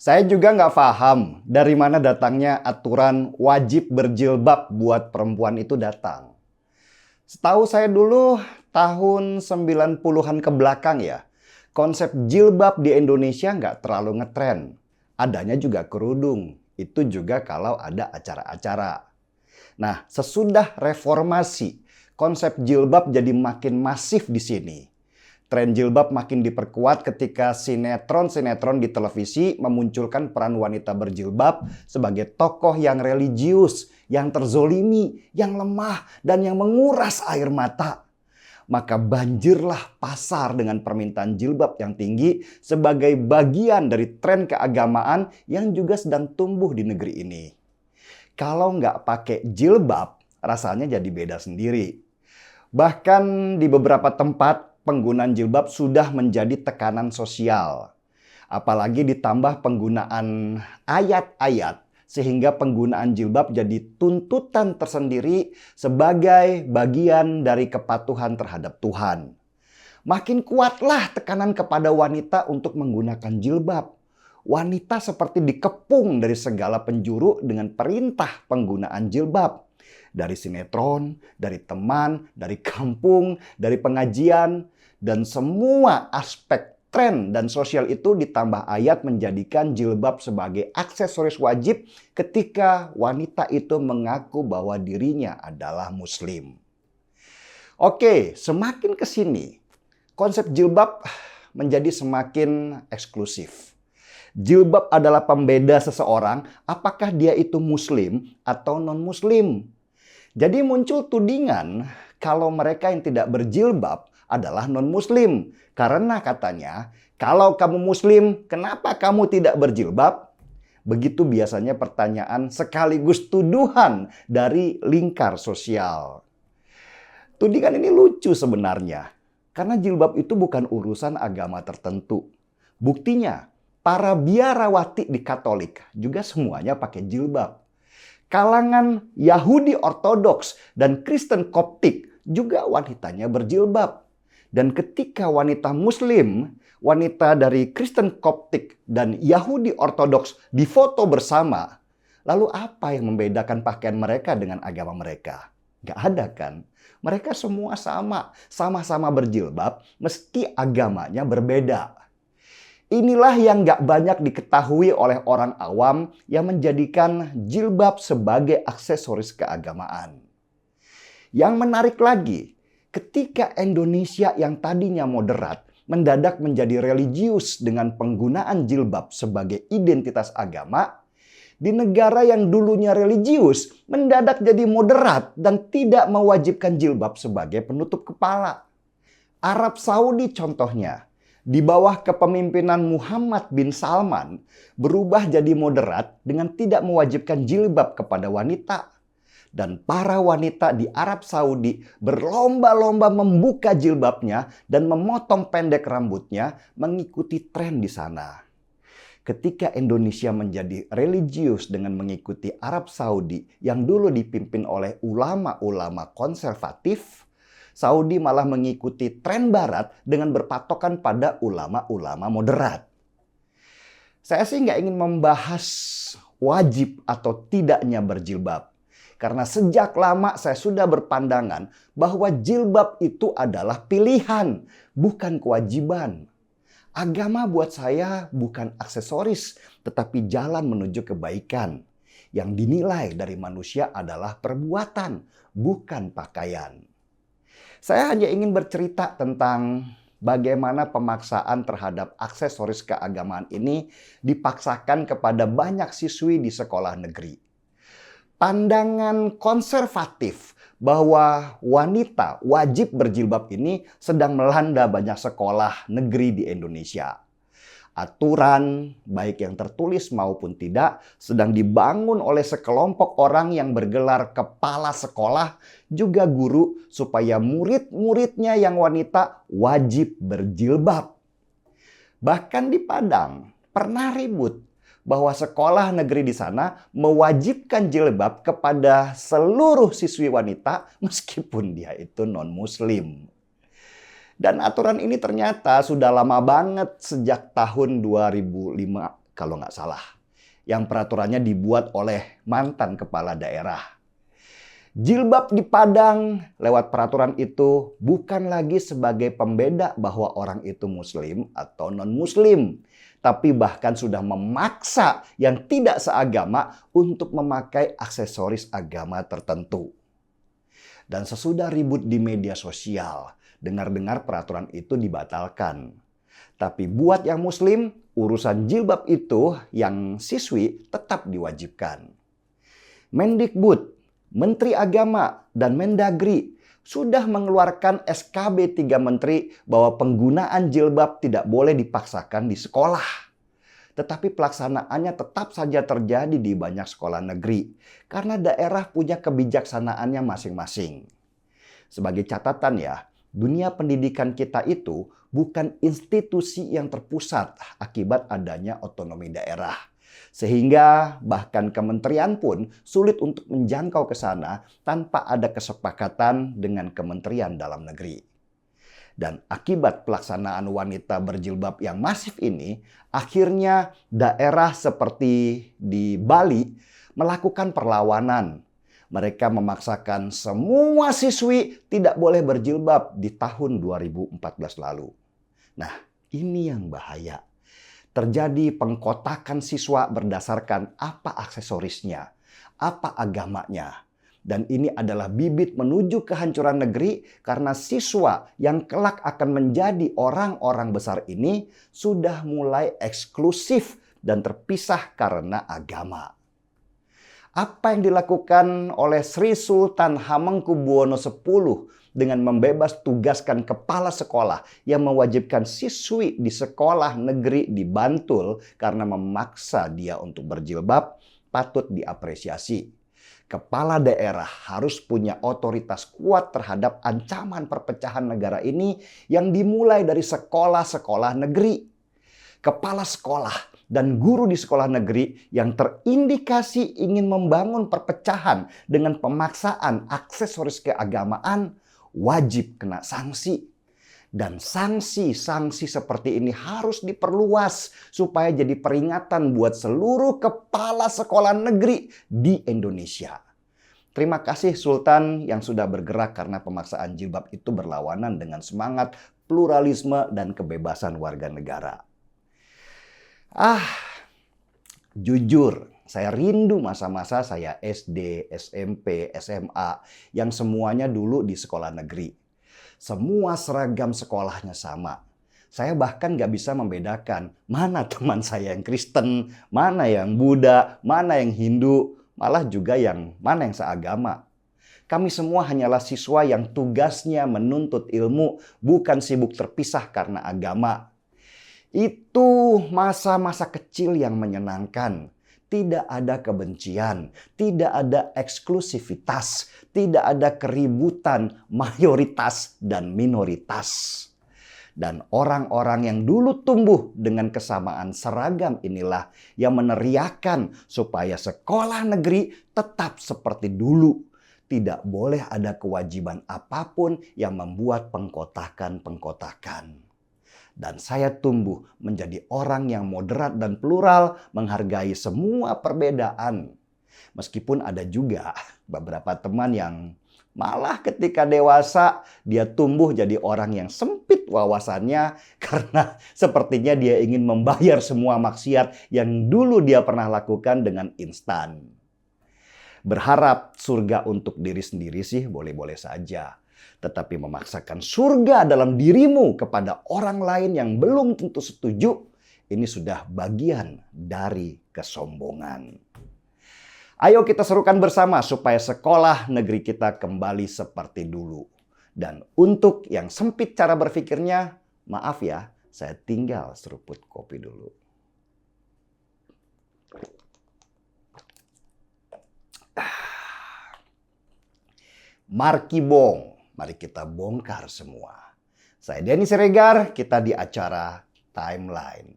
Saya juga nggak paham dari mana datangnya aturan wajib berjilbab buat perempuan itu datang. Setahu saya dulu tahun 90-an ke belakang ya, konsep jilbab di Indonesia nggak terlalu ngetren. Adanya juga kerudung, itu juga kalau ada acara-acara. Nah, sesudah reformasi, konsep jilbab jadi makin masif di sini. Tren jilbab makin diperkuat ketika sinetron-sinetron di televisi memunculkan peran wanita berjilbab sebagai tokoh yang religius, yang terzolimi, yang lemah, dan yang menguras air mata. Maka banjirlah pasar dengan permintaan jilbab yang tinggi sebagai bagian dari tren keagamaan yang juga sedang tumbuh di negeri ini. Kalau nggak pakai jilbab, rasanya jadi beda sendiri. Bahkan di beberapa tempat, penggunaan jilbab sudah menjadi tekanan sosial. Apalagi ditambah penggunaan ayat-ayat, sehingga penggunaan jilbab jadi tuntutan tersendiri sebagai bagian dari kepatuhan terhadap Tuhan. Makin kuatlah tekanan kepada wanita untuk menggunakan jilbab. Wanita seperti dikepung dari segala penjuru dengan perintah penggunaan jilbab. Dari sinetron, dari teman, dari kampung, dari pengajian, dan semua aspek tren dan sosial itu ditambah ayat menjadikan jilbab sebagai aksesoris wajib ketika wanita itu mengaku bahwa dirinya adalah muslim. Oke, semakin ke sini, konsep jilbab menjadi semakin eksklusif. Jilbab adalah pembeda seseorang apakah dia itu muslim atau non-muslim. Jadi muncul tudingan kalau mereka yang tidak berjilbab adalah non-muslim. Karena katanya, kalau kamu muslim, kenapa kamu tidak berjilbab? Begitu biasanya pertanyaan sekaligus tuduhan dari lingkar sosial. Tudingan ini lucu sebenarnya. Karena jilbab itu bukan urusan agama tertentu. Buktinya, para biarawati di Katolik juga semuanya pakai jilbab. Kalangan Yahudi Ortodoks dan Kristen Koptik juga wanitanya berjilbab. Dan ketika wanita Muslim, wanita dari Kristen Koptik dan Yahudi Ortodoks difoto bersama, lalu apa yang membedakan pakaian mereka dengan agama mereka? Gak ada kan? Mereka semua sama-sama berjilbab meski agamanya berbeda. Inilah yang gak banyak diketahui oleh orang awam yang menjadikan jilbab sebagai aksesoris keagamaan. Yang menarik lagi, ketika Indonesia yang tadinya moderat mendadak menjadi religius dengan penggunaan jilbab sebagai identitas agama, di negara yang dulunya religius mendadak jadi moderat dan tidak mewajibkan jilbab sebagai penutup kepala. Arab Saudi contohnya, di bawah kepemimpinan Muhammad bin Salman, berubah jadi moderat dengan tidak mewajibkan jilbab kepada wanita. Dan para wanita di Arab Saudi berlomba-lomba membuka jilbabnya dan memotong pendek rambutnya mengikuti tren di sana. Ketika Indonesia menjadi religius dengan mengikuti Arab Saudi yang dulu dipimpin oleh ulama-ulama konservatif, Saudi malah mengikuti tren barat dengan berpatokan pada ulama-ulama moderat. Saya sih nggak ingin membahas wajib atau tidaknya berjilbab. Karena sejak lama saya sudah berpandangan bahwa jilbab itu adalah pilihan, bukan kewajiban. Agama buat saya bukan aksesoris, tetapi jalan menuju kebaikan. Yang dinilai dari manusia adalah perbuatan, bukan pakaian. Saya hanya ingin bercerita tentang bagaimana pemaksaan terhadap aksesoris keagamaan ini dipaksakan kepada banyak siswi di sekolah negeri. Pandangan konservatif bahwa wanita wajib berjilbab ini sedang melanda banyak sekolah negeri di Indonesia. Aturan, baik yang tertulis maupun tidak, sedang dibangun oleh sekelompok orang yang bergelar kepala sekolah, juga guru, supaya murid-muridnya yang wanita wajib berjilbab. Bahkan di Padang, pernah ribut bahwa sekolah negeri di sana mewajibkan jilbab kepada seluruh siswi wanita meskipun dia itu non-muslim. Dan aturan ini ternyata sudah lama banget sejak tahun 2005 kalau nggak salah, yang peraturannya dibuat oleh mantan kepala daerah. Jilbab dipandang lewat peraturan itu bukan lagi sebagai pembeda bahwa orang itu muslim atau non-muslim, tapi bahkan sudah memaksa yang tidak seagama untuk memakai aksesoris agama tertentu. Dan sesudah ribut di media sosial, dengar-dengar peraturan itu dibatalkan. Tapi buat yang muslim, urusan jilbab itu yang siswi tetap diwajibkan. Mendikbud, Menteri Agama, dan Mendagri sudah mengeluarkan SKB 3 Menteri bahwa penggunaan jilbab tidak boleh dipaksakan di sekolah. Tetapi pelaksanaannya tetap saja terjadi di banyak sekolah negeri karena daerah punya kebijaksanaannya masing-masing. Sebagai catatan ya, dunia pendidikan kita itu bukan institusi yang terpusat akibat adanya otonomi daerah. Sehingga bahkan kementerian pun sulit untuk menjangkau ke sana tanpa ada kesepakatan dengan Kementerian Dalam Negeri. Dan akibat pelaksanaan wanita berjilbab yang masif ini, akhirnya daerah seperti di Bali melakukan perlawanan. Mereka memaksakan semua siswi tidak boleh berjilbab di tahun 2014 lalu. Nah, ini yang bahaya. Terjadi pengkotakan siswa berdasarkan apa aksesorisnya, apa agamanya. Dan ini adalah bibit menuju kehancuran negeri karena siswa yang kelak akan menjadi orang-orang besar ini sudah mulai eksklusif dan terpisah karena agama. Apa yang dilakukan oleh Sri Sultan Hamengkubuwono X dengan membebas tugaskan kepala sekolah yang mewajibkan siswi di sekolah negeri di Bantul karena memaksa dia untuk berjilbab patut diapresiasi. Kepala daerah harus punya otoritas kuat terhadap ancaman perpecahan negara ini yang dimulai dari sekolah-sekolah negeri. Kepala sekolah dan guru di sekolah negeri yang terindikasi ingin membangun perpecahan dengan pemaksaan aksesoris keagamaan wajib kena sanksi. Dan sanksi-sanksi seperti ini harus diperluas supaya jadi peringatan buat seluruh kepala sekolah negeri di Indonesia. Terima kasih Sultan yang sudah bergerak karena pemaksaan jilbab itu berlawanan dengan semangat pluralisme dan kebebasan warga negara. Jujur, saya rindu masa-masa saya SD, SMP, SMA yang semuanya dulu di sekolah negeri. Semua seragam sekolahnya sama. Saya bahkan gak bisa membedakan mana teman saya yang Kristen, mana yang Buddha, mana yang Hindu, malah juga mana yang seagama. Kami semua hanyalah siswa yang tugasnya menuntut ilmu, bukan sibuk terpisah karena agama. Itu masa-masa kecil yang menyenangkan. Tidak ada kebencian, tidak ada eksklusivitas, tidak ada keributan mayoritas dan minoritas. Dan orang-orang yang dulu tumbuh dengan kesamaan seragam inilah yang meneriakan supaya sekolah negeri tetap seperti dulu. Tidak boleh ada kewajiban apapun yang membuat pengkotakan-pengkotakan. Dan saya tumbuh menjadi orang yang moderat dan plural, menghargai semua perbedaan. Meskipun ada juga beberapa teman yang malah ketika dewasa dia tumbuh jadi orang yang sempit wawasannya karena sepertinya dia ingin membayar semua maksiat yang dulu dia pernah lakukan dengan instan. Berharap surga untuk diri sendiri sih boleh-boleh saja. Tetapi memaksakan surga dalam dirimu kepada orang lain yang belum tentu setuju, ini sudah bagian dari kesombongan. Ayo kita serukan bersama supaya sekolah negeri kita kembali seperti dulu. Dan untuk yang sempit cara berpikirnya, maaf ya, saya tinggal seruput kopi dulu. Markibong. Mari kita bongkar semua. Saya Denny Siregar, kita di acara Timeline.